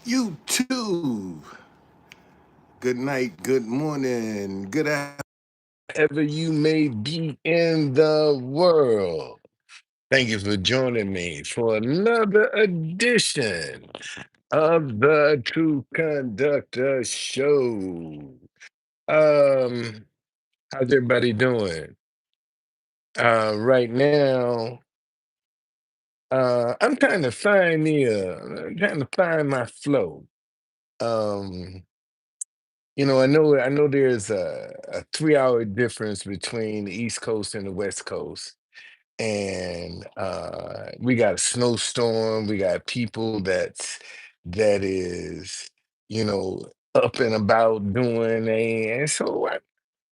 YouTube. Good night, good morning, good afternoon, wherever you may be in the world. Thank you for joining me for another edition of the True Conductor Show. Um, how's everybody doing? Right now, I'm trying to find my flow. Um, I know there's a 3 hour difference between the East Coast and the West Coast. And we got a snowstorm, we got people that is, you know, up and about doing and so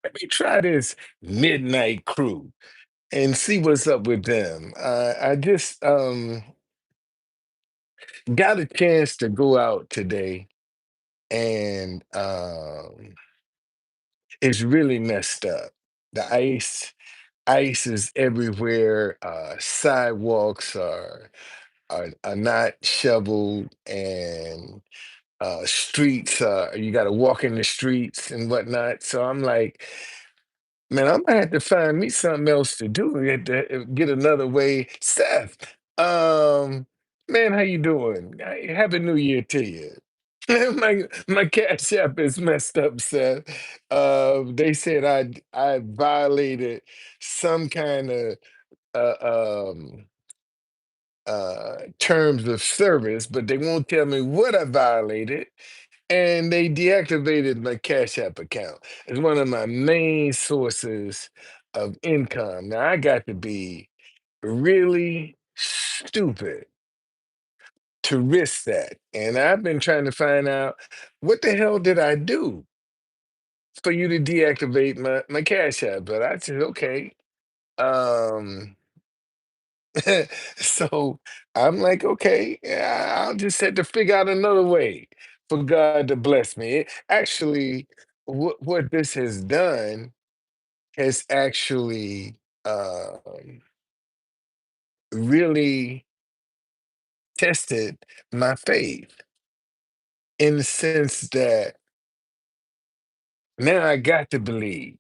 let me try this midnight crew and see what's up with them. I just got a chance to go out today and it's really messed up. The ice is everywhere. Sidewalks are not shoveled, and streets. You got to walk in the streets and whatnot. So I'm like, man, I'm gonna have to find me something else to do. Get another way. Seth, um, man, how you doing? Happy New Year to you. My cash app is messed up, Seth. They said I violated some kind of uh, terms of service, but they won't tell me what I violated. And they deactivated my Cash App account. It's one of my main sources of income. Now I got to be really stupid to risk that. And I've been trying to find out what the hell did I do for you to deactivate my Cash App? But I said, okay. Um, so I'm like, okay, yeah, I'll just have to figure out another way for God to bless me. Actually, what this has done has actually really tested my faith in the sense that now I got to believe.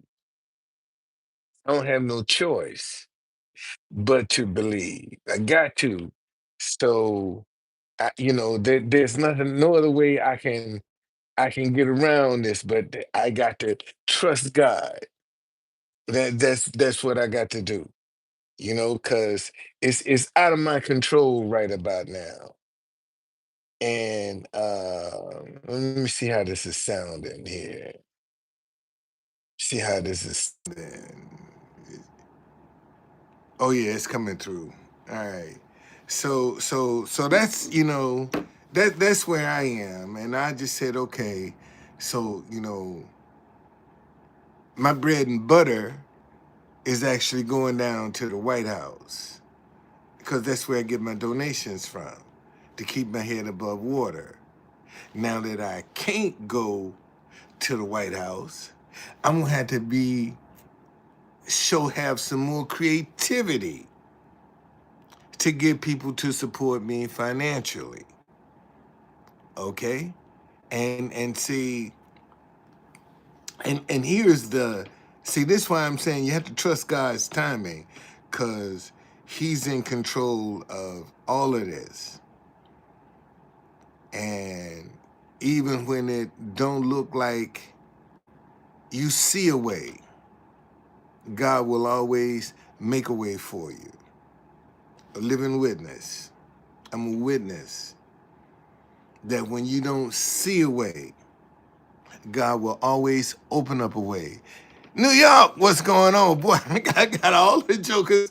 I don't have no choice but to believe. I got to. So, there's nothing, no other way I can get around this, but I got to trust God. That's what I got to do, because it's out of my control right about now. And let me see how this is sounding here. See how this is sounding. Oh yeah, it's coming through. All right. So that's that's where I am, and I just said okay. So my bread and butter is actually going down to the White House because that's where I get my donations from to keep my head above water. Now that I can't go to the White House, I'm gonna have to have some more creativity to get people to support me financially. Okay? And see, and here's the see, this is why I'm saying you have to trust God's timing, because he's in control of all of this. And even when it don't look like you see a way, God will always make a way for you. A living witness. I'm a witness that when you don't see a way, God will always open up a way. New York, what's going on? Boy, I got all the jokers.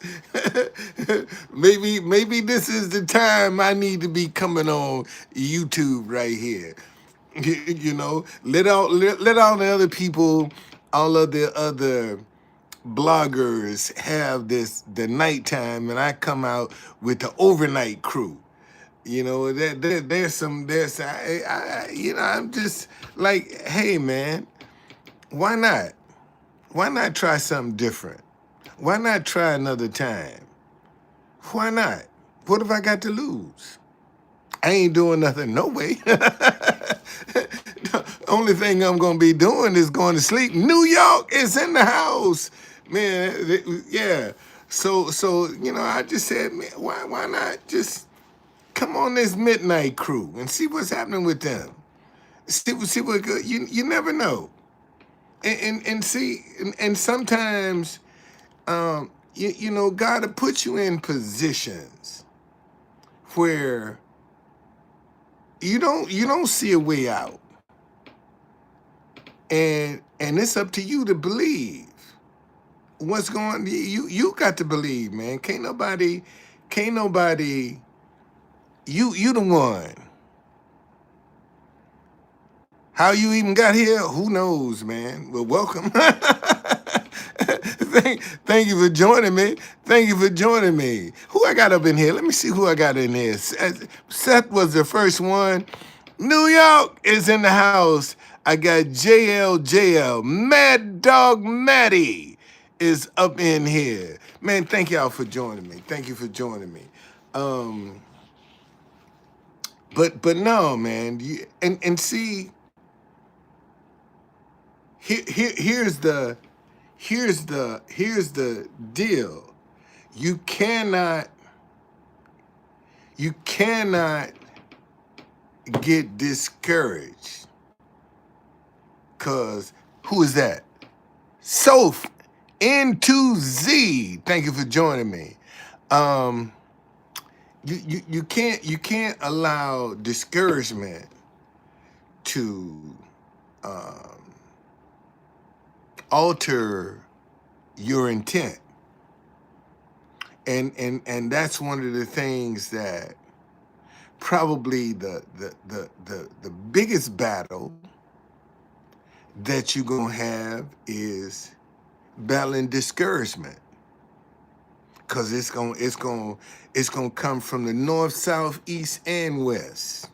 maybe this is the time I need to be coming on YouTube right here. Let all the other people, all of the other bloggers have the nighttime, and I come out with the overnight crew. I'm just like, hey man, why not? Why not try something different? Why not try another time? Why not? What have I got to lose? I ain't doing nothing, no way. The only thing I'm gonna be doing is going to sleep. New York is in the house, man. Yeah. So I just said, man, why not just come on this midnight crew and see what's happening with them. See what good. You never know. And see and sometimes God will put you in positions where you don't see a way out, and it's up to you to believe what's going. You got to believe, man. Can't nobody. You the one. How you even got here? Who knows, man? Well, welcome. Thank you for joining me. Thank you for joining me. Who I got up in here? Let me see who I got in here. Seth was the first one. New York is in the house. I got JL. Mad Dog Matty is up in here. Man, thank y'all for joining me. Thank you for joining me. Um, but no, man. And see, here's the deal. You cannot get discouraged, cause who is that? Soph N2Z. Thank you for joining me. Um, you can't allow discouragement to um, alter your intent, and that's one of the things that probably the biggest battle that you're gonna have is battling discouragement, because it's gonna come from the north, south, east, and west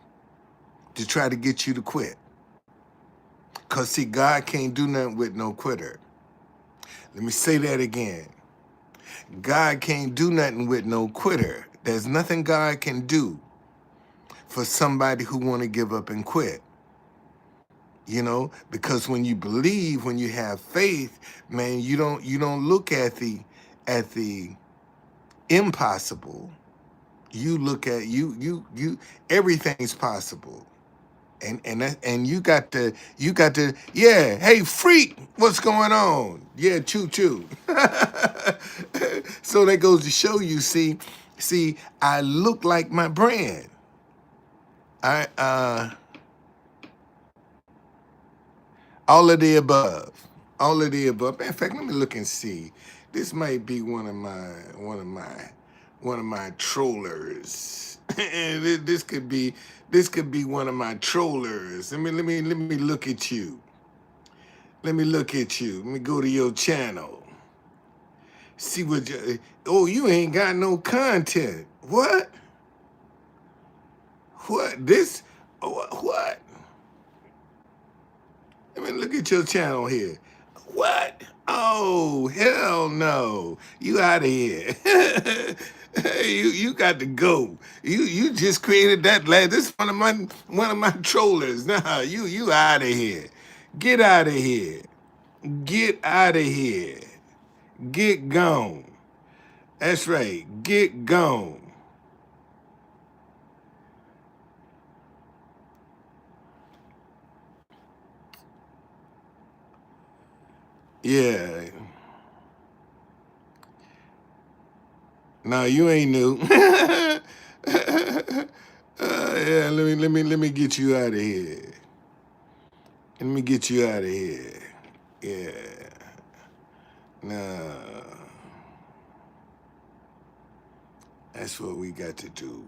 to try to get you to quit. Cause see, God can't do nothing with no quitter. Let me say that again. God can't do nothing with no quitter. There's nothing God can do for somebody who want to give up and quit. Because when you believe, when you have faith, man, you don't look at the impossible. You look at you everything's possible. And you got to yeah, hey freak, what's going on? Yeah, choo choo. So that goes to show you, see, I look like my brand. I All of the above. All of the above. In fact, let me look and see. This might be one of my trollers. This could be one of my trollers. Let me look at you. Let me look at you. Let me go to your channel. See what you ain't got no content. What? What? This what? Let me look at your channel here. What? Oh, hell no. You out of here. You got to go. You just created that last. This is one of my trollers. Nah, you out of here. Get out of here. Get out of here. Get gone. That's right. Get gone. Yeah. No, you ain't new. Yeah, let me get you out of here. Let me get you out of here. Yeah. No. That's what we got to do.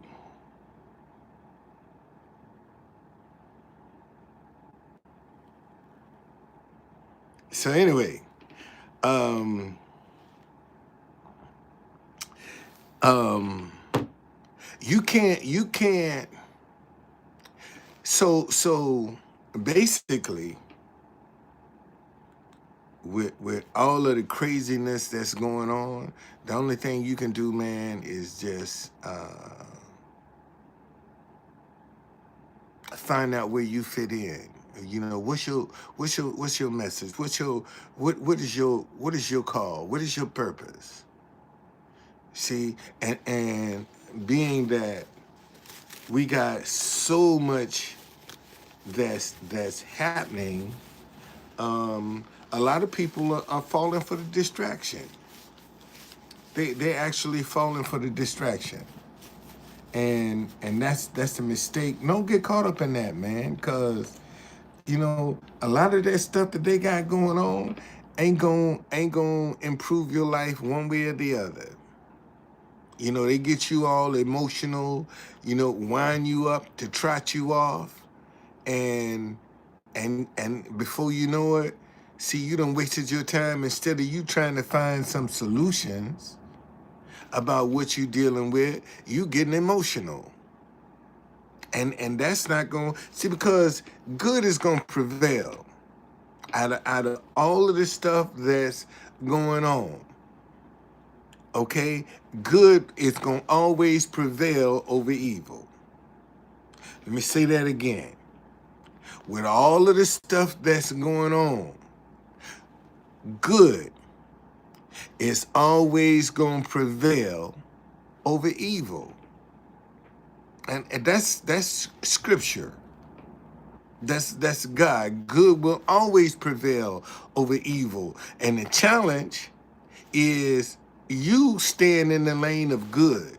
So anyway, um, um, you can't. So basically, with all of the craziness that's going on, the only thing you can do, man, is just find out where you fit in. You know, what's your message? What is your call? What is your purpose? See, and being that we got so much that's happening, a lot of people are falling for the distraction. They're actually falling for the distraction, and that's the mistake. Don't get caught up in that, man, because a lot of that stuff that they got going on ain't gonna improve your life one way or the other. They get you all emotional, wind you up to trot you off, and and before you know it, see, you done wasted your time instead of you trying to find some solutions about what you dealing with. You getting emotional, and that's not going to see, because good is going to prevail out of all of this stuff that's going on. Okay, good is going to always prevail over evil. Let me say that again. With all of the stuff that's going on, good is always going to prevail over evil. And that's scripture. That's God. Good will always prevail over evil. And the challenge is you staying in the lane of good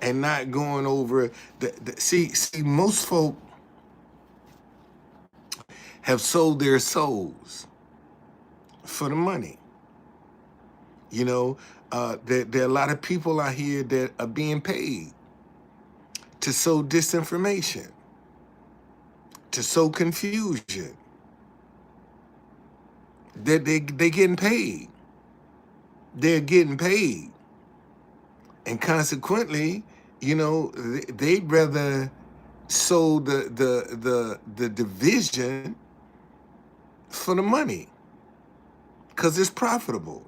and not going over see, most folk have sold their souls for the money. There are a lot of people out here that are being paid to sow disinformation, to sow confusion. They getting paid. They're getting paid. And consequently, they'd rather sow the division for the money, because it's profitable.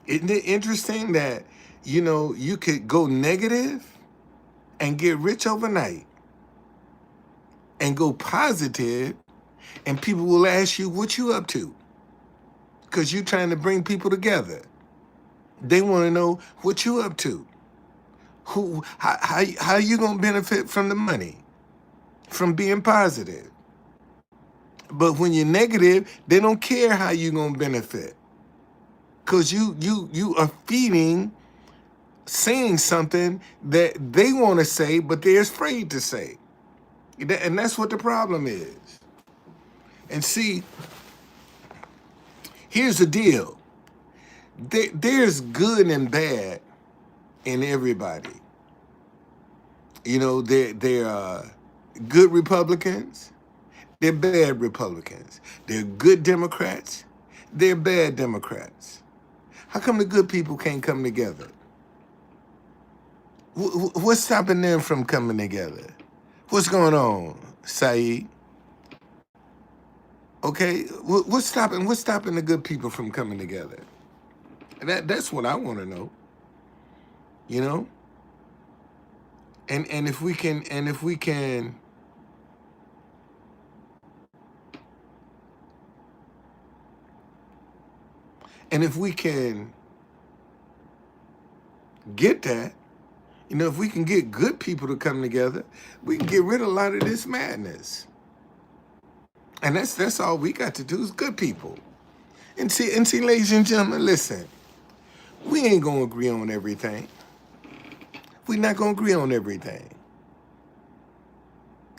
Isn't it interesting that you could go negative and get rich overnight, and go positive and people will ask you what you up to, because you're trying to bring people together. They want to know what you up to. How you gonna benefit from the money, from being positive? But when you're negative, they don't care how you gonna benefit, because you are feeding, saying something that they want to say, but they're afraid to say. And that's what the problem is. And see, here's the deal. There's good and bad in everybody. There are good Republicans, they're bad Republicans. They're good Democrats, they're bad Democrats. How come the good people can't come together? What's stopping them from coming together? What's going on, Saeed? Okay, what's stopping the good people from coming together? That's what I want to know. You know, and if we can and if we can get that, if we can get good people to come together, we can get rid of a lot of this madness. And that's all we got to do is good people. And see, ladies and gentlemen, listen, we ain't gonna agree on everything. We're not gonna agree on everything.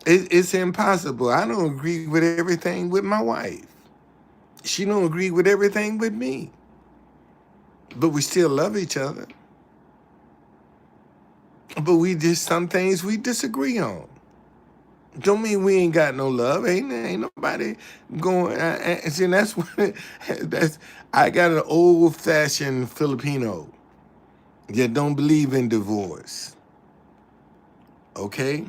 It's impossible. I don't agree with everything with my wife. She don't agree with everything with me. But we still love each other. But we just, some things we disagree on. Don't mean we ain't got no love. Ain't nobody going. See, that's what that's. I got an old-fashioned Filipino that don't believe in divorce. Okay,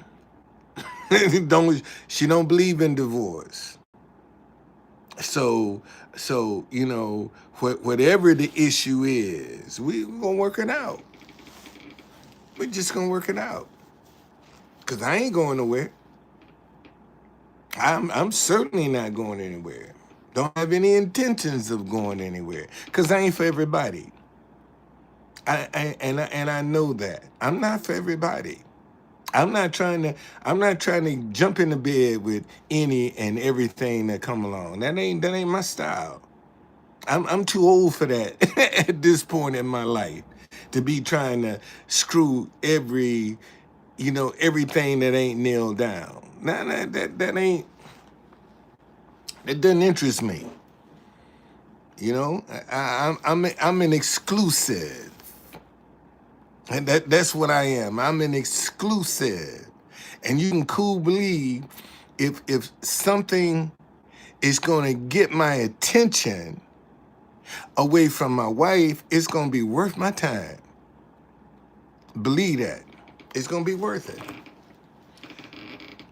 don't she don't believe in divorce. So whatever the issue is, we gonna work it out. We just gonna work it out. Cause I ain't going nowhere. I'm certainly not going anywhere. Don't have any intentions of going anywhere because I ain't for everybody. And I know that I'm not for everybody. I'm not trying to I'm not trying to jump into bed with any and everything that come along. That ain't my style. I'm too old for that at this point in my life to be trying to screw everything that ain't nailed down. Nah, that ain't that doesn't interest me. I'm an exclusive, and that's what I am. I'm an exclusive, and you can cool believe if something is going to get my attention away from my wife, it's going to be worth my time. Believe that. It's going to be worth it.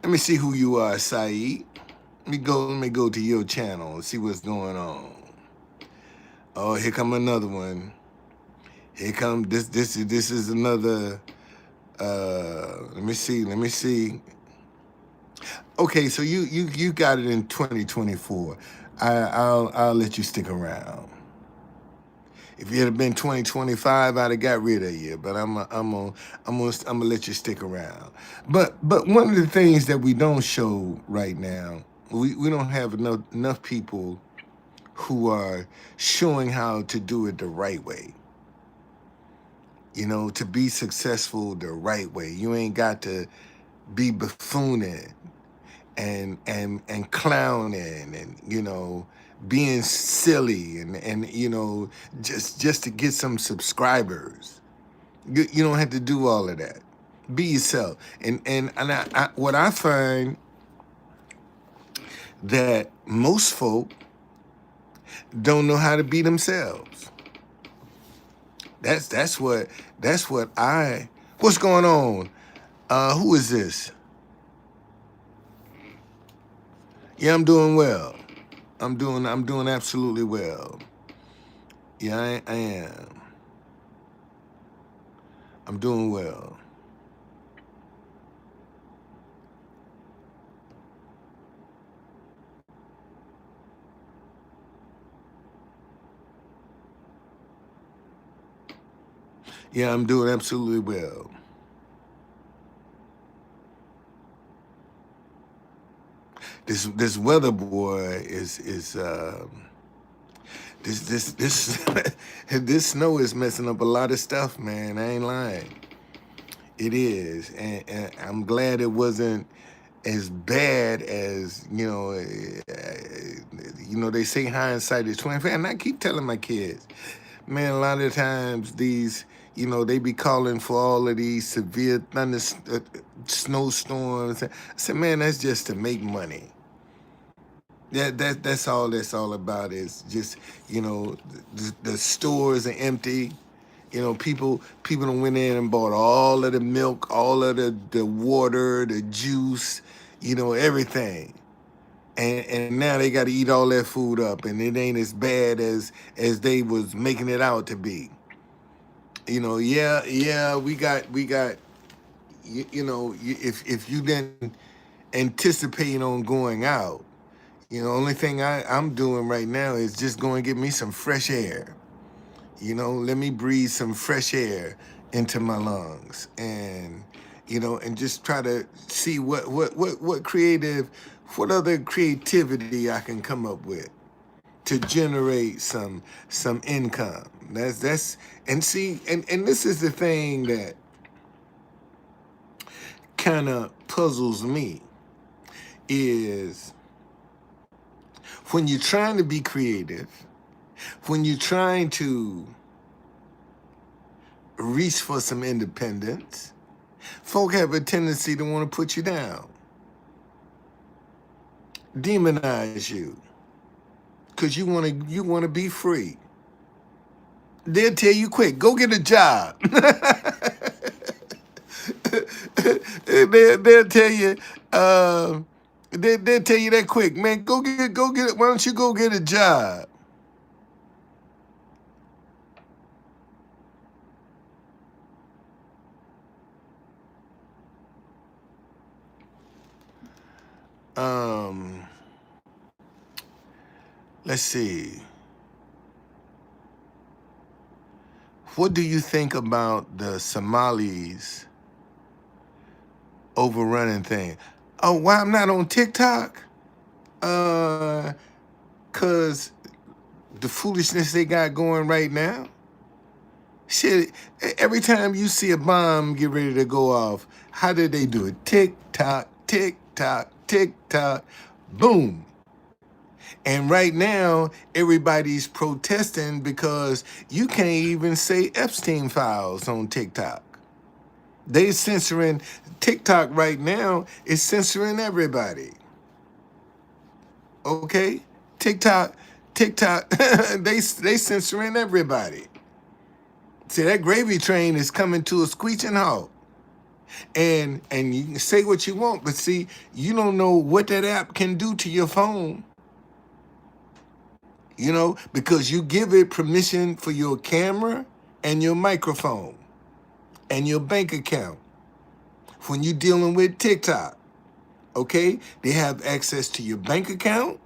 Let me see who you are, Saeed. Let me go to your channel and see what's going on. Oh, here come another one. Here come this is another let me see. Okay, so you got it in 2024. I'll let you stick around. If it had been 2025, I'd have got rid of you. But I'm gonna let you stick around. But one of the things that we don't show right now, we don't have enough people who are showing how to do it the right way. To be successful the right way. You ain't got to be buffooning and clowning and being silly and just to get some subscribers. You don't have to do all of that. Be yourself. And what I find that most folk don't know how to be themselves. That's what I. What's going on? Who is this? Yeah, I'm doing well. I'm doing absolutely well. Yeah, I am. I'm doing well. Yeah, I'm doing absolutely well. This weather boy is this this snow is messing up a lot of stuff, man. I ain't lying. It is, and I'm glad it wasn't as bad as they say hindsight is 20. And I keep telling my kids, man, a lot of times these, they be calling for all of these severe snowstorms. I said, man, that's just to make money. That's all about is just the stores are empty. People done went in and bought all of the milk, all of the water, the juice, everything. And now they got to eat all that food up, and it ain't as bad as they was making it out to be. Yeah, we got. If you didn't anticipate on going out, only thing I'm doing right now is just going to get me some fresh air. Let me breathe some fresh air into my lungs, and just try to see what other creativity I can come up with to generate some income. That's and see and this is the thing that kind of puzzles me is when you're trying to be creative, when you're trying to reach for some independence, folk have a tendency to want to put you down, demonize you, because you want to be free. They'll tell you quick, go get a job. They'll tell you, they'll tell you that quick, man. Go get it. Why don't you go get a job? Um, let's see. What do you think about the Somalis overrunning thing? Oh, why I'm not on TikTok? Uh, cause the foolishness they got going right now. Shit, every time you see a bomb get ready to go off, how did they do it? Tick tock, tick tock, tick tock, boom. And right now, everybody's protesting because you can't even say Epstein files on TikTok. They censoring TikTok right now is censoring everybody. Okay? TikTok, TikTok, they censoring everybody. See, that gravy train is coming to a screeching halt. And you can say what you want, but see, you don't know what that app can do to your phone, because you give it permission for your camera and your microphone and your bank account when you're dealing with TikTok. Okay? They have access to your bank account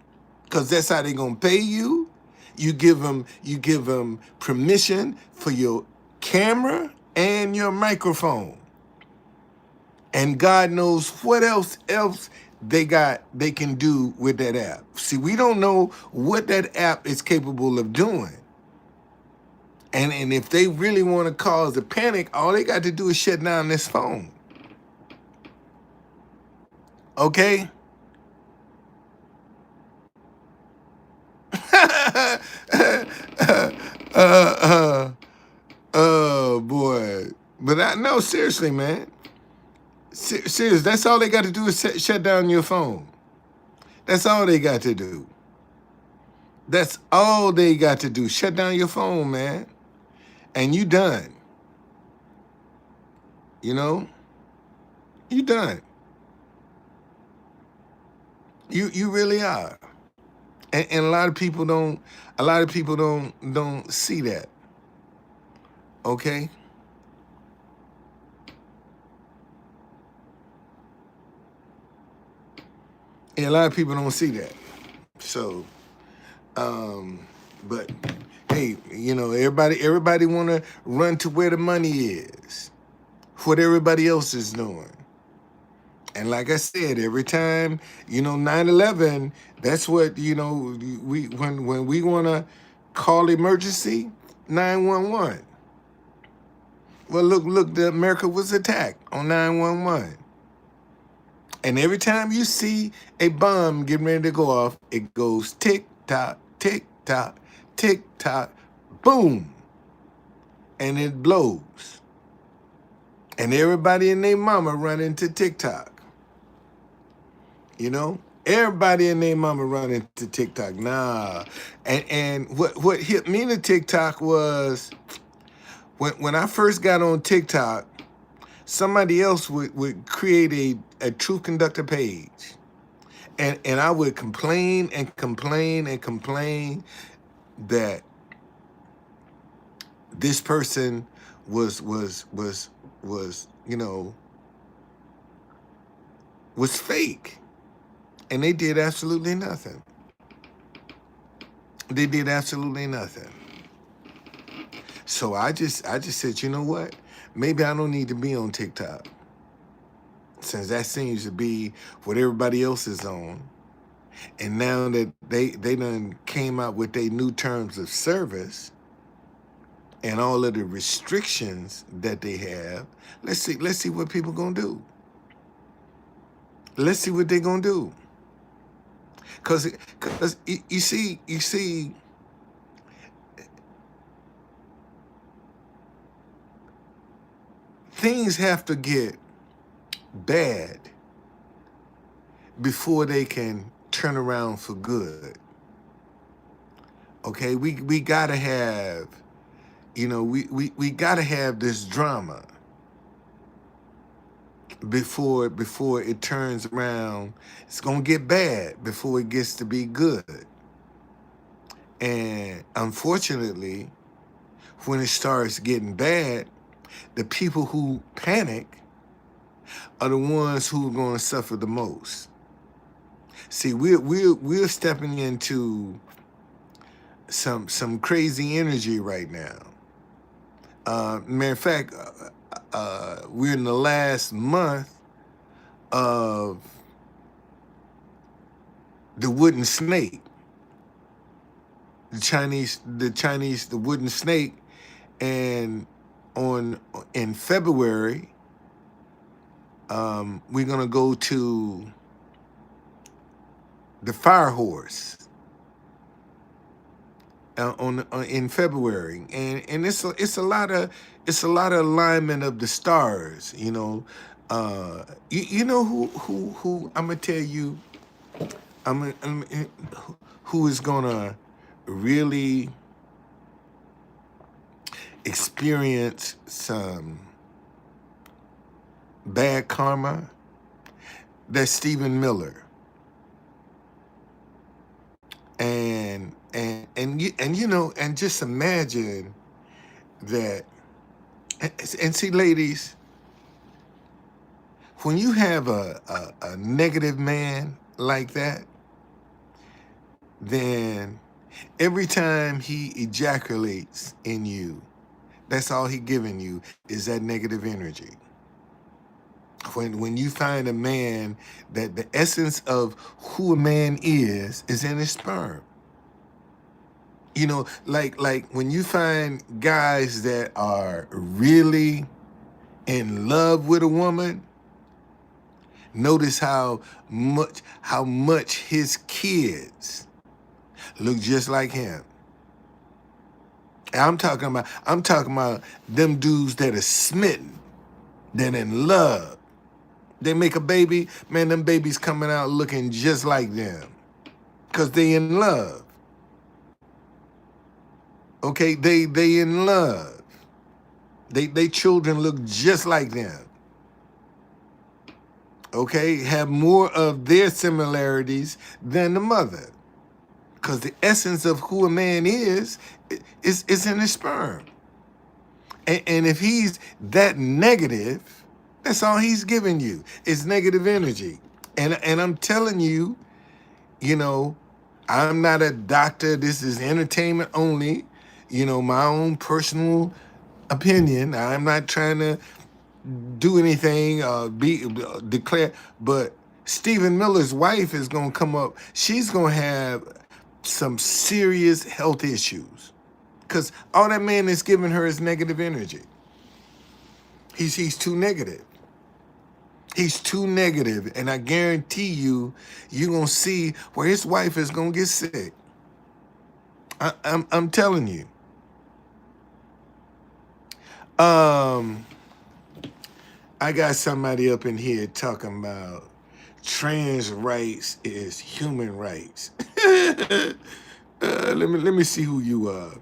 because that's how they're gonna pay you. You give them permission for your camera and your microphone. And God knows what else they can do with that app. See, we don't know what that app is capable of doing. And if they really want to cause a panic, all they got to do is shut down this phone. Okay? Oh boy. But no, seriously, man. Serious. That's all they got to do is shut down your phone. That's all they got to do. That's all they got to do. Shut down your phone, man. And you done. You know? You done. You really are. And a lot of people don't see that. Okay? And a lot of people don't see that. So, um, but hey, everybody wanna run to where the money is. What everybody else is doing. And like I said, every time, 9/11, that's what, when we wanna call emergency, 911. Well, look, America was attacked on 911. And every time you see a bomb getting ready to go off, it goes tick tock, tick tock, tick tock, boom, and it blows. And everybody and their mama run into TikTok. Everybody and their mama run into TikTok. Nah, and what hit me to TikTok was when I first got on TikTok, somebody else would create a Truth Conductor page. And I would complain and complain and complain that this person was was fake, and they did absolutely nothing. They did absolutely nothing. So I just said, you know what? Maybe I don't need to be on TikTok, since that seems to be what everybody else is on. And now that they done came out with their new terms of service and all of the restrictions that they have, let's see what people gonna do. Let's see what they gonna do. Cause you see, things have to get bad before they can turn around for good. Okay, we gotta have, we gotta have this drama before it turns around. It's gonna get bad before it gets to be good. And unfortunately, when it starts getting bad, the people who panic are the ones who are going to suffer the most. See, we're stepping into some crazy energy right now. Matter of fact, we're in the last month of the wooden snake. The wooden snake, and on in February, we're gonna go to the fire horse in February, and it's a lot of alignment of the stars. You know who I'm gonna tell you. I'm who is gonna really experience some bad karma. That's Stephen Miller, and just imagine that. And see, ladies, when you have a negative man like that, then every time he ejaculates in you, that's all he giving you is that negative energy. When you find a man that the essence of who a man is in his sperm. Like when you find guys that are really in love with a woman, notice how much his kids look just like him. And I'm talking about them dudes that are smitten, that in love. They make a baby, man, them babies coming out looking just like them. Cause they in love. Okay, they in love. They children look just like them. Okay, have more of their similarities than the mother. Because the essence of who a man is in his sperm. And if he's that negative, that's all he's giving you is negative energy. And I'm telling you, you know, I'm not a doctor. This is entertainment only. My own personal opinion. I'm not trying to do anything, declare. But Stephen Miller's wife is gonna come up. She's gonna have some serious health issues because all that man is giving her is negative energy. He's too negative. He's too negative, and I guarantee you're gonna see where his wife is gonna get sick. I'm telling you. Um, I got somebody up in here talking about trans rights is human rights. Let me see who you are.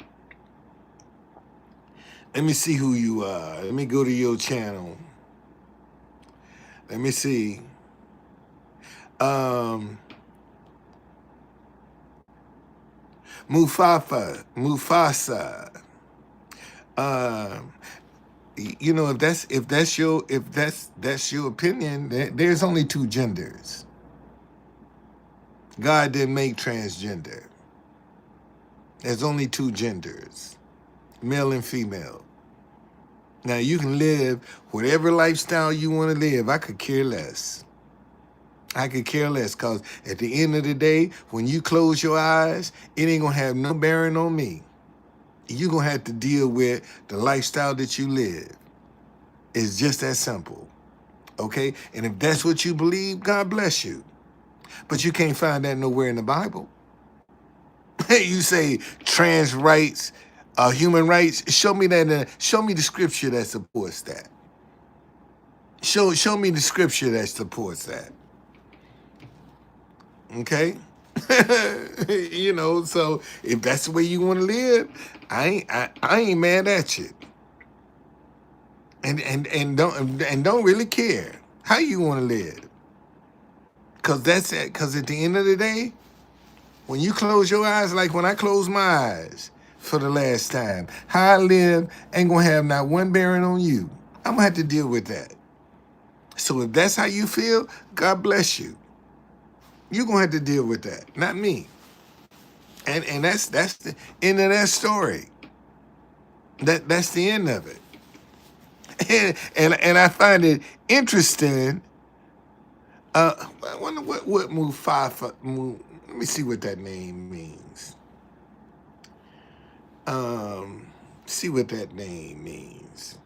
Let me see who you are. Let me go to your channel. Let me see. Um, Mufasa. Um, if that's your opinion, there's only two genders. God didn't make transgender. There's only two genders, male and female. Now you can live whatever lifestyle you want to live. I could care less. I could care less because at the end of the day, when you close your eyes, it ain't gonna have no bearing on me. You're gonna have to deal with the lifestyle that you live. It's just that simple. Okay? And if that's what you believe, God bless you. But you can't find that nowhere in the Bible. You say trans rights, human rights. Show me that. Show me the scripture that supports that. Show me the scripture that supports that. Okay. So if that's the way you want to live, I ain't mad at you. And don't really care how you want to live. Cause that's it. Cause at the end of the day, when you close your eyes, like when I close my eyes for the last time, how I live ain't gonna have not one bearing on you. I'm gonna have to deal with that. So if that's how you feel, God bless you. You're gonna have to deal with that, not me. And that's the end of that story. That's the end of it. And I find it interesting. I wonder what move five move. Let me see what that name means. Um, see what that name means.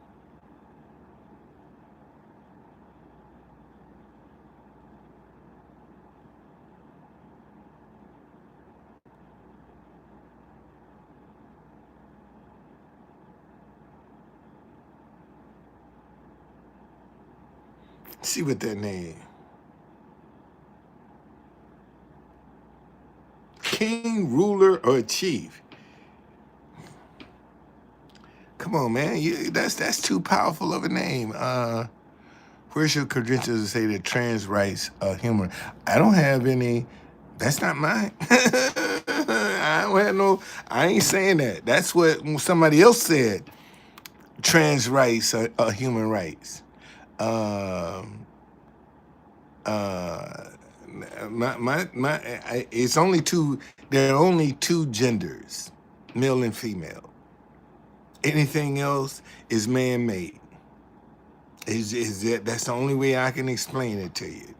See what that name. King, ruler, or chief. Come on, man. That's too powerful of a name. Where's your credentials to say that trans rights are human? I don't have any. That's not mine. I don't have no. I ain't saying that. That's what somebody else said. Trans rights are human rights. Um, uh, it's only two. There are only two genders, male and female. Anything else is man-made. That's the only way I can explain it to you.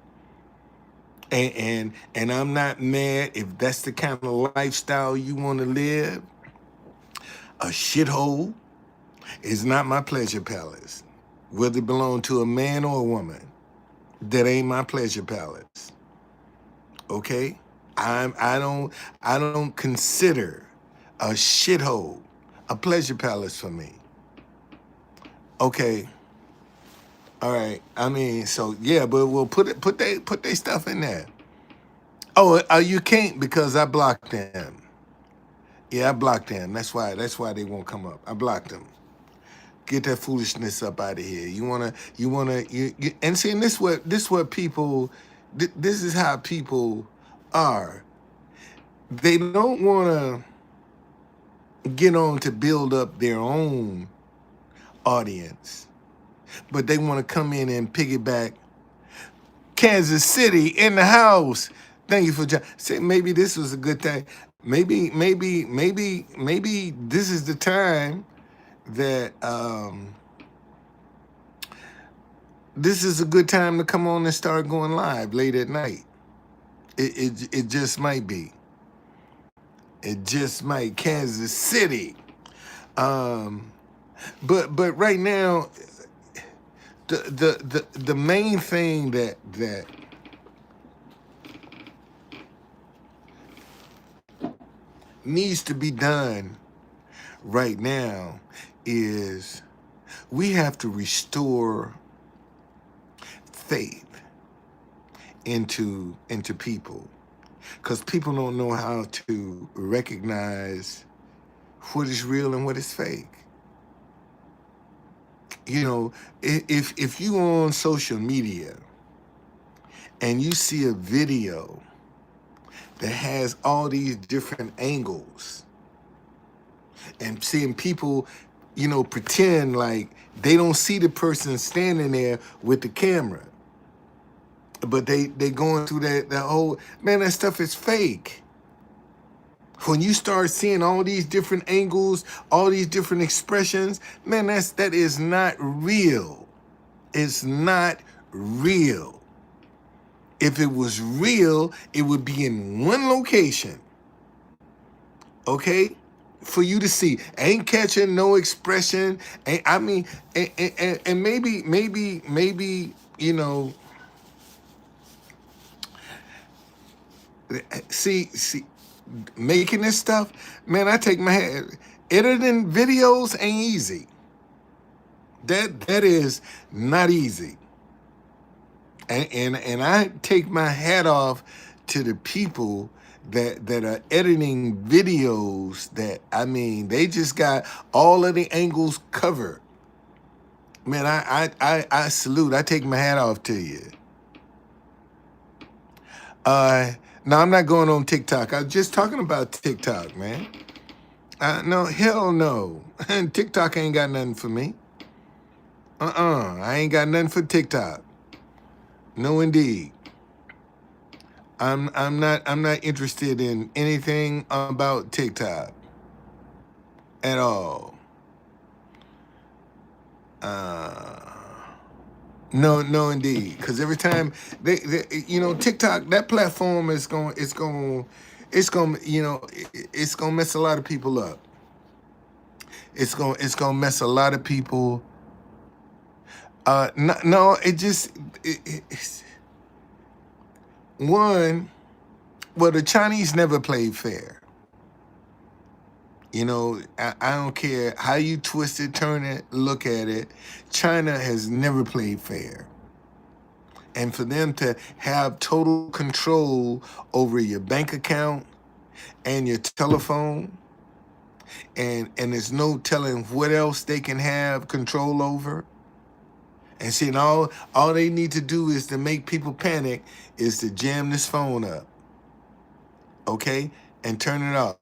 And I'm not mad if that's the kind of lifestyle you want to live. A shithole is not my pleasure palace. Whether it belong to a man or a woman, that ain't my pleasure palace. Okay? I don't consider a shithole a pleasure palace for me. Okay. All right. I mean, so yeah, but we'll put they stuff in there. Oh, you can't because I blocked them. Yeah, I blocked them. That's why they won't come up. I blocked them. Get that foolishness up out of here. You and see, and this what people, this is how people are. They don't want to get on to build up their own audience, but they want to come in and piggyback. Kansas City in the house. Thank you for say maybe this was a good thing. Maybe this is the time that this is a good time to come on and start going live late at night. It just might be. It just might. Kansas City. Um, but right now, the main thing that needs to be done right now is we have to restore faith into people, because people don't know how to recognize what is real and what is fake. You know, if you on social media and you see a video that has all these different angles and seeing people, pretend like they don't see the person standing there with the camera, but they going through that whole, man, that stuff is fake. When you start seeing all these different angles, all these different expressions, man, that is not real. It's not real. If it was real, it would be in one location. Okay? For you to see. Ain't catching no expression. I mean, and maybe, see, making this stuff, man, I take my head. Editing videos ain't easy. That is not easy. And I take my hat off to the people that are editing videos that, I mean, they just got all of the angles covered. Man, I salute. I take my hat off to you. No, I'm not going on TikTok. I was just talking about TikTok, man. No, hell no. TikTok ain't got nothing for me. I ain't got nothing for TikTok. No, indeed. I'm not interested in anything about TikTok at all. Uh, no, no, indeed. Because every time TikTok, that platform is going, it's gonna mess a lot of people up. It's gonna mess a lot of people. No, no, it's one. Well, the Chinese never played fair. I don't care how you twist it, turn it, look at it. China has never played fair. And for them to have total control over your bank account and your telephone, and there's no telling what else they can have control over. And see, and all they need to do is to make people panic is to jam this phone up, okay, and turn it off.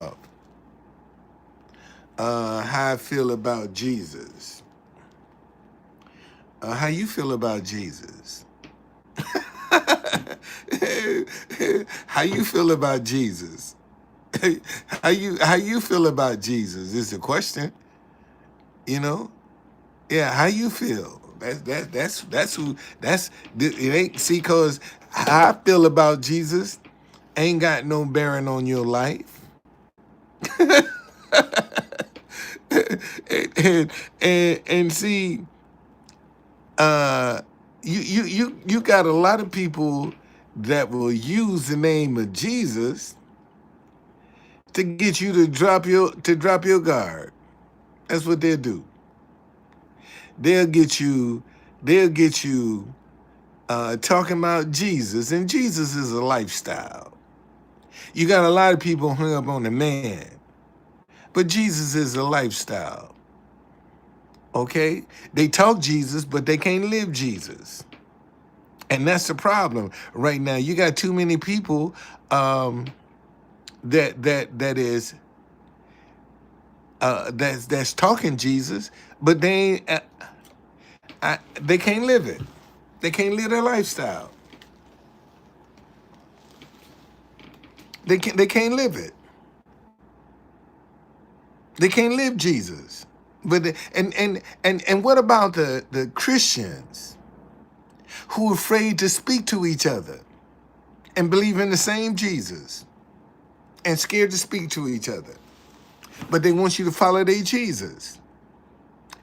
How I feel about Jesus. How you feel about Jesus? How you feel about Jesus? How you feel about Jesus is the question. You know, yeah. How you feel? That's it. Ain't see, cause how I feel about Jesus ain't got no bearing on your life. And see, uh, you got a lot of people that will use the name of Jesus to get you to drop your guard. That's what they'll do. They'll get you. They'll get you talking about Jesus, and Jesus is a lifestyle. You got a lot of people hung up on the man, but Jesus is a lifestyle. Okay, they talk Jesus, but they can't live Jesus. And that's the problem right now. You got too many people um, that's talking Jesus, but they can't live it. They can't live their lifestyle. They can't live it. They can't live Jesus. And what about the Christians who are afraid to speak to each other and believe in the same Jesus and scared to speak to each other? But they want you to follow their Jesus.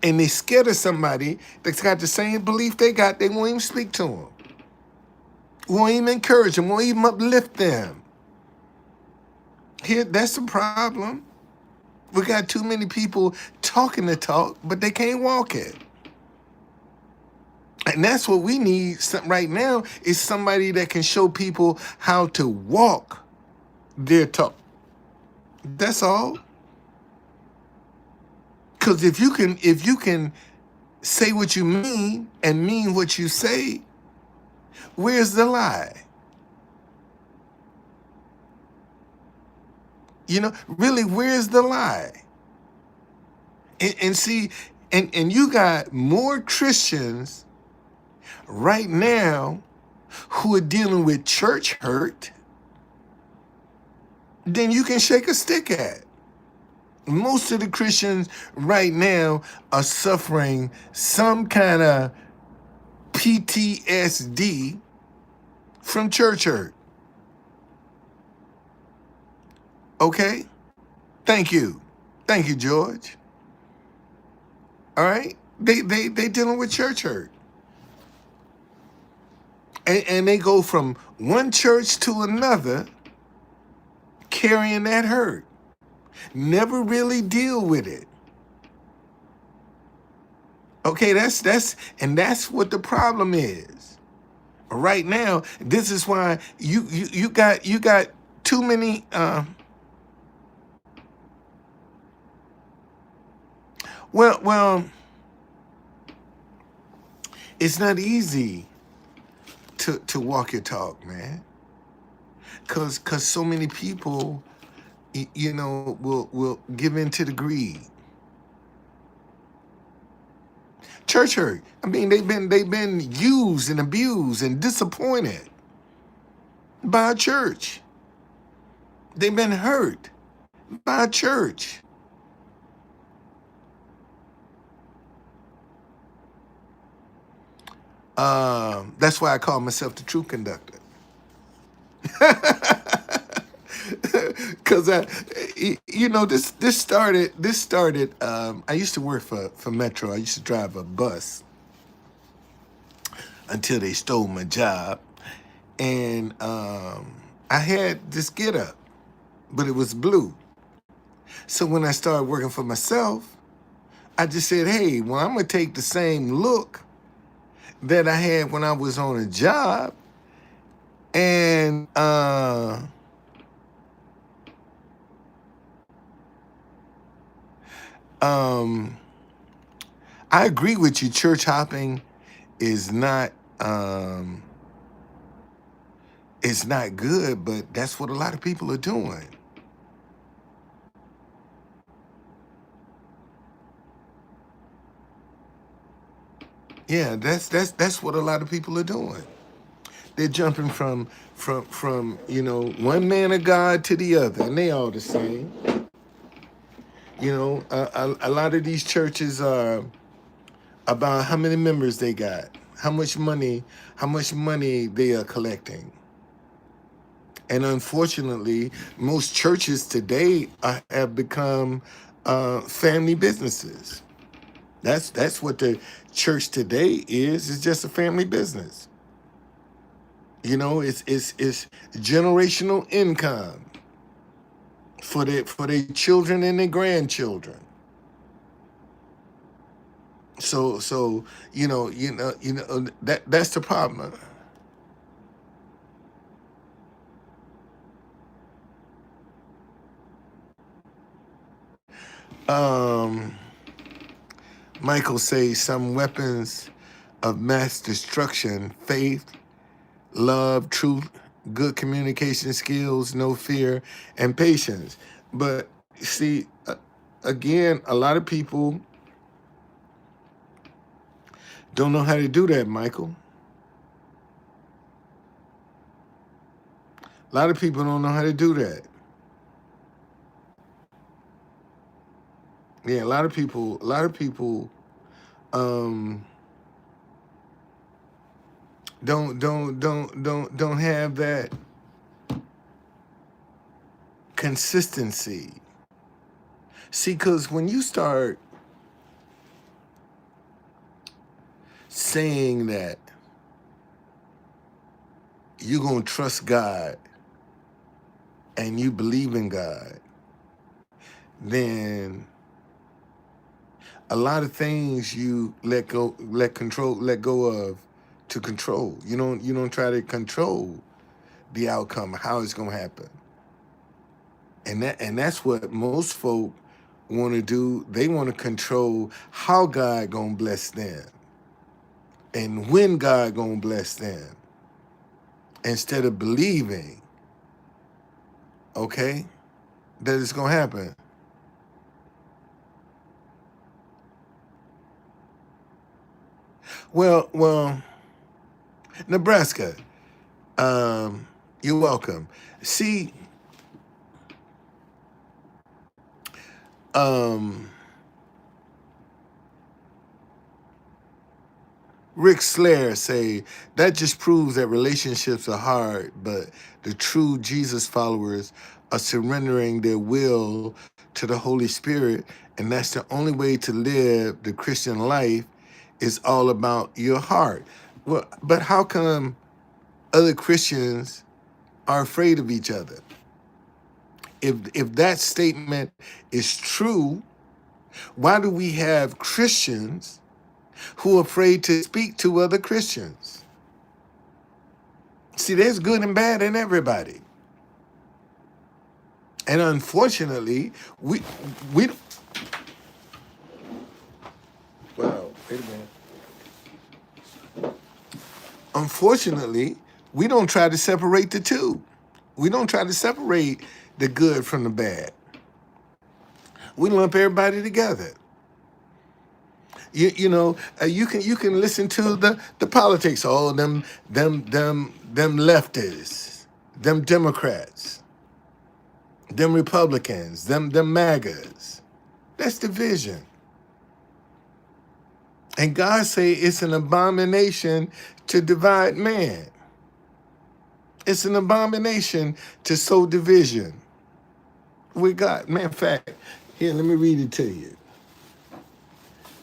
And they scared of somebody that's got the same belief they got. They won't even speak to them. Won't even encourage them. Won't even uplift them. Here, that's the problem. We got too many people talking the talk, but they can't walk it. And that's what we need right now is somebody that can show people how to walk their talk. That's all. Because if you can say what you mean and mean what you say, where's the lie? Really, where's the lie? And see, and you got more Christians right now who are dealing with church hurt than you can shake a stick at. Most of the Christians right now are suffering some kind of PTSD from church hurt. Okay? Thank you. Thank you, George. All right? They dealing with church hurt. And they go from one church to another carrying that hurt. Never really deal with it. Okay, that's what the problem is. Right now, this is why you got too many well, it's not easy to walk your talk, man. Cause so many people will give in to the greed. Church hurt. I mean, they've been used and abused and disappointed. by a church. They've been hurt by a church. That's why I call myself the true conductor. Cause this started. I used to work for Metro. I used to drive a bus until they stole my job, and I had this get up, but it was blue. So when I started working for myself, I just said, "Hey, well, I'm gonna take the same look that I had when I was on a job, and um, I agree with you. Church hopping is not um, it's not good, but that's what a lot of people are doing. Yeah, that's what a lot of people are doing. They're jumping from one man of God to the other, and they all the same. A lot of these churches are about how many members they got, how much money they are collecting. And unfortunately, most churches today have become family businesses. That's what the church today is. It's just a family business. It's generational income for their children and their grandchildren. So that's the problem. Um, Michael says some weapons of mass destruction: faith, love, truth, good communication skills, no fear, and patience. But see, again, a lot of people don't know how to do that, Michael. A lot of people don't know how to do that. Yeah, a lot of people um, don't have that consistency. See, because when you start saying that you're gonna trust God and you believe in God, then a lot of things you let go of to control. You don't try to control the outcome, how it's gonna happen. And that's what most folk want to do. They want to control how God gonna bless them and when God gonna bless them instead of believing, okay, that it's gonna happen. Well, Nebraska, um, you're welcome. See, um, Rick Slair say that just proves that relationships are hard, but the true Jesus followers are surrendering their will to the Holy Spirit, and that's the only way to live the Christian life is all about your heart. Well, but how come other Christians are afraid of each other? If that statement is true, why do we have Christians who are afraid to speak to other Christians? See, there's good and bad in everybody. And unfortunately, we well, wait a minute. Unfortunately, we don't try to separate the two. We don't try to separate the good from the bad. We lump everybody together. You can listen to the politics. All them leftists. them Democrats, them Republicans, them MAGAs. That's division. And God say it's an abomination to divide man. It's an abomination to sow division with God. Man, in fact, here, let me read it to you.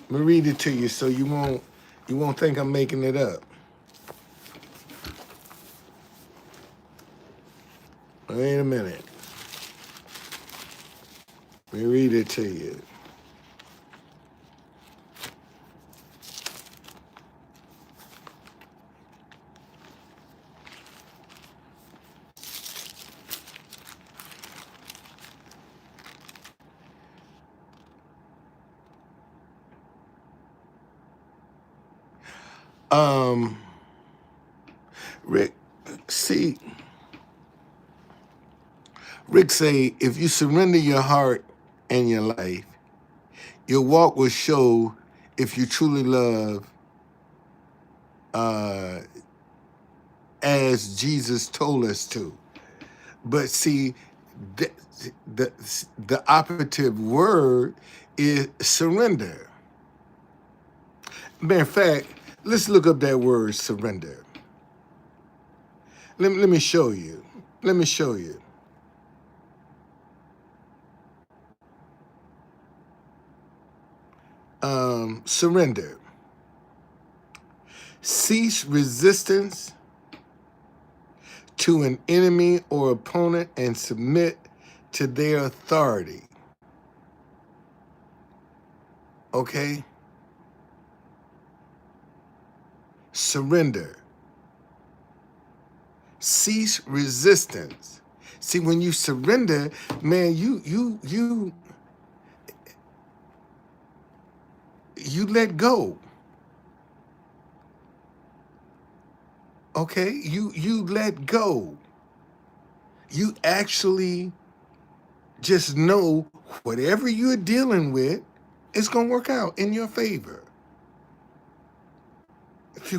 Let me read it to you so you won't think I'm making it up. Wait a minute. Let me read it to you. Um, Rick, see, Rick say, if you surrender your heart and your life, your walk will show if you truly love uh, as Jesus told us to. But see, the, the, the operative word is surrender. Matter of fact, let's look up that word surrender. Let me show you. Let me show you. Surrender. Cease resistance to an enemy or opponent and submit to their authority. Okay? Surrender. Cease resistance. See, when you surrender, man, you let go. Okay? You let go. You actually just know whatever you're dealing with, it's gonna work out in your favor.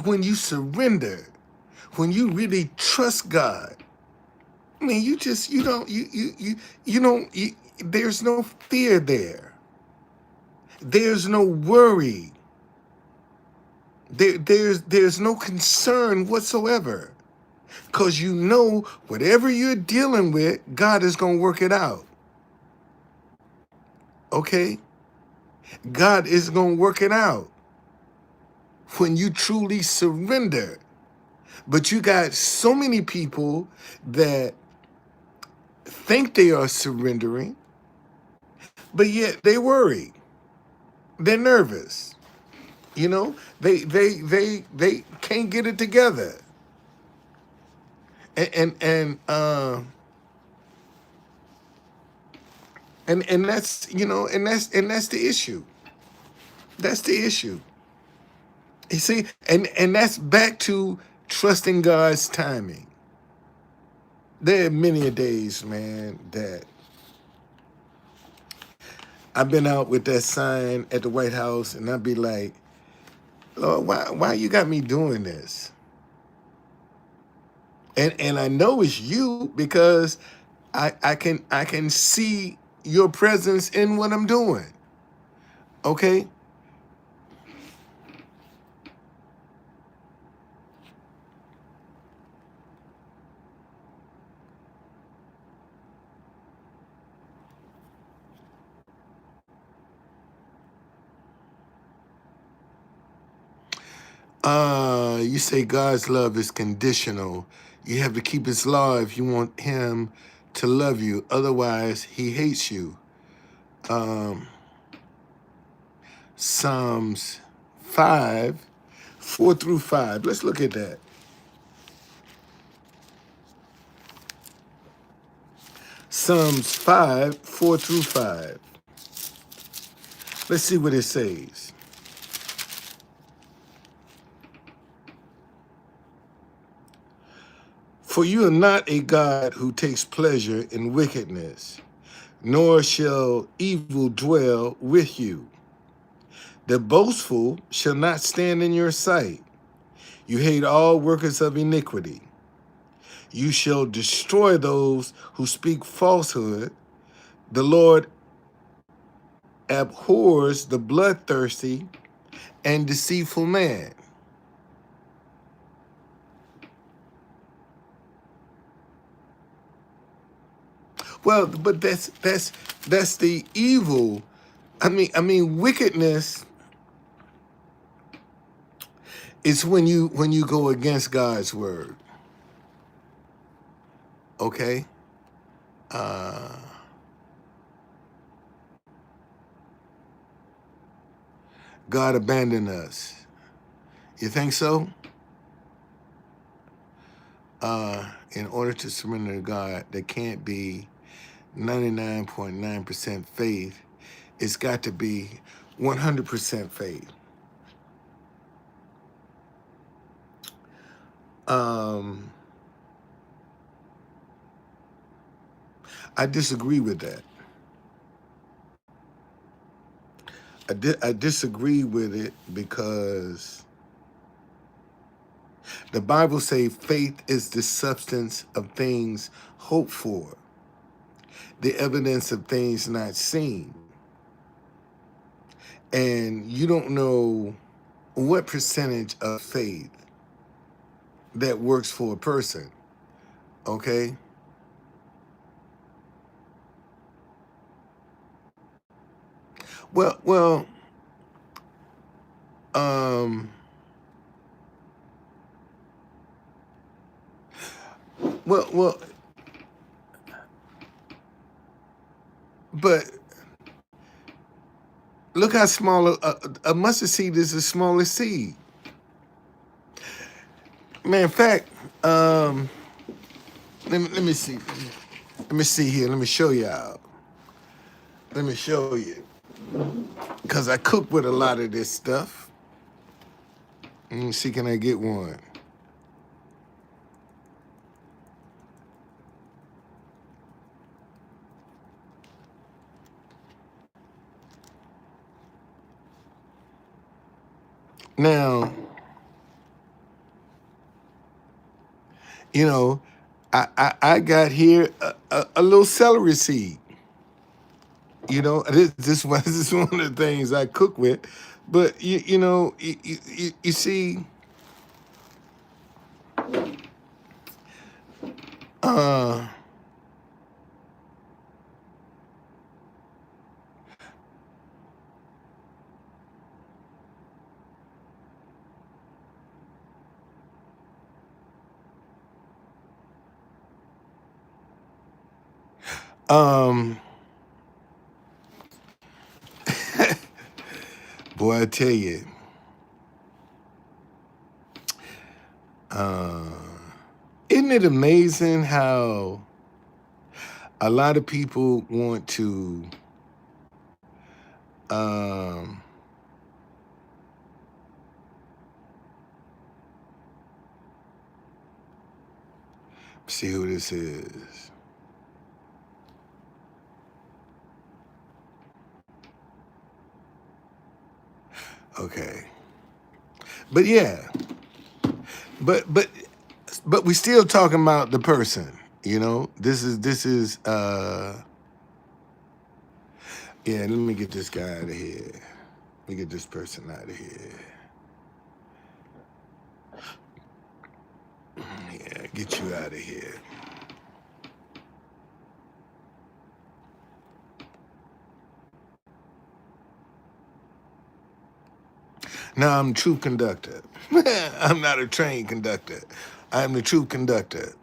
When you surrender, when you really trust God, I mean, you don't you don't there's no fear there. There's no worry. There's no concern whatsoever, because you know whatever you're dealing with, God is gonna work it out. Okay, God is gonna work it out when you truly surrender. But you got so many people that think they are surrendering, but yet they worry. They're nervous. You know, they can't get it together. And that's and that's the issue. That's the issue. You see, and that's back to trusting God's timing. There are many a days, man, that I've been out with that sign at the White House, and I'd be like, Lord, why you got me doing this? And I know it's you because I can see your presence in what I'm doing. Okay? You say God's love is conditional. You have to keep his law if you want him to love you. Otherwise, he hates you. Um, Psalms 5, 4 through 5. Let's look at that. Psalms 5, 4 through 5. Let's see what it says. For you are not a God who takes pleasure in wickedness, nor shall evil dwell with you. The boastful shall not stand in your sight. You hate all workers of iniquity. You shall destroy those who speak falsehood. The Lord abhors the bloodthirsty and deceitful man. Well, but that's the evil. I mean, wickedness is when you go against God's word. Okay, uh, God abandoned us. You think so? In order to surrender to God, there can't be 99.9% faith. It's got to be 100% faith. Um, I disagree with that. I disagree with it because the Bible says faith is the substance of things hoped for, the evidence of things not seen. And you don't know what percentage of faith that works for a person. Okay? Well, um, well, but look how small a mustard seed is, the smallest seed. Man, in fact, let me see. Let me see here. Let me show y'all. Let me show you. Because I cook with a lot of this stuff. Let me see, can I get one? Now, you know, I got here a little celery seed. You know, this is one of the things I cook with. But, you see, uh, um, boy, I tell you, uh, isn't it amazing how a lot of people want to um, see who this is. Okay. But yeah, but but but we still talking about the person, you know? This is yeah, let me get this guy out of here. Let me get this person out of here. Yeah, get you out of here. Now I'm a true conductor. I'm not a trained conductor. I'm the true conductor.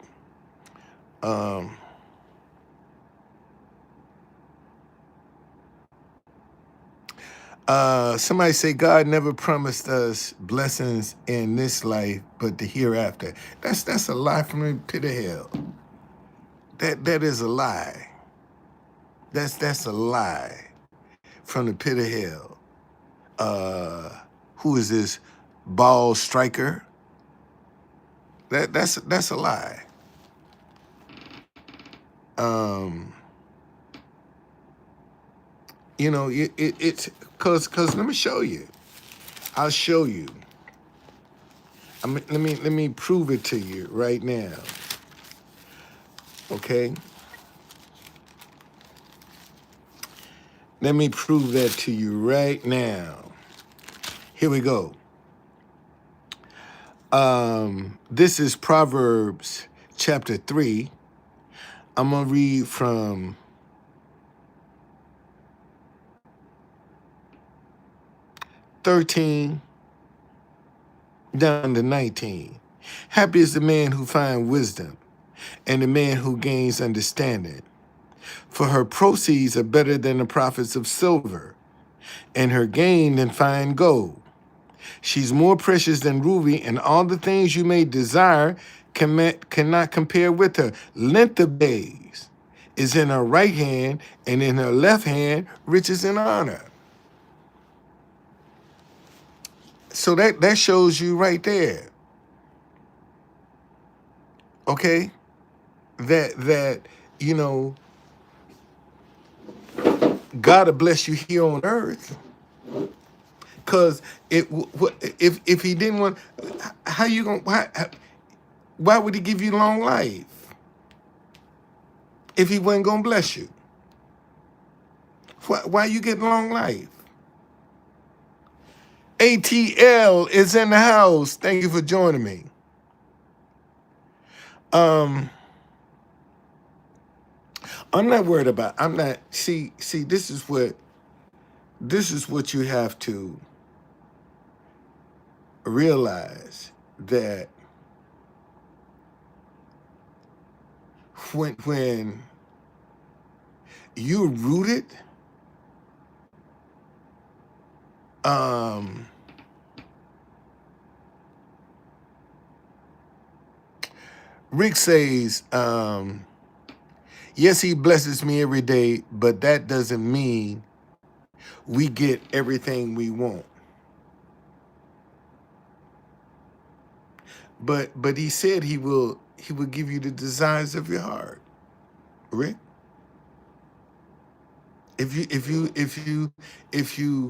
Um, somebody say God never promised us blessings in this life, but the hereafter. That's a lie from the pit of hell. That is a lie. That's a lie from the pit of hell. Uh, who is this ball striker? That's a lie. Um, it's cause let me show you. I'll show you. Let me prove it to you right now. Okay? Let me prove that to you right now. Here we go. This is Proverbs chapter 3. I'm going to read from 13 down to 19. Happy is the man who finds wisdom and the man who gains understanding. For her proceeds are better than the profits of silver, and her gain than fine gold. She's more precious than ruby, and all the things you may desire cannot compare with her. Length of days is in her right hand, and in her left hand riches and honor. So that shows you right there, okay? That you know, God will bless you here on earth. Cause if he didn't want, how you gonna why would he give you long life if he wasn't gonna bless you? Why you get long life? ATL is in the house. Thank you for joining me. Um, I'm not worried about. I'm not. See. This is what you have to realize, that when you're rooted, um, Rick says, yes, he blesses me every day, but that doesn't mean we get everything we want. But he said he will give you the desires of your heart, Rick. If you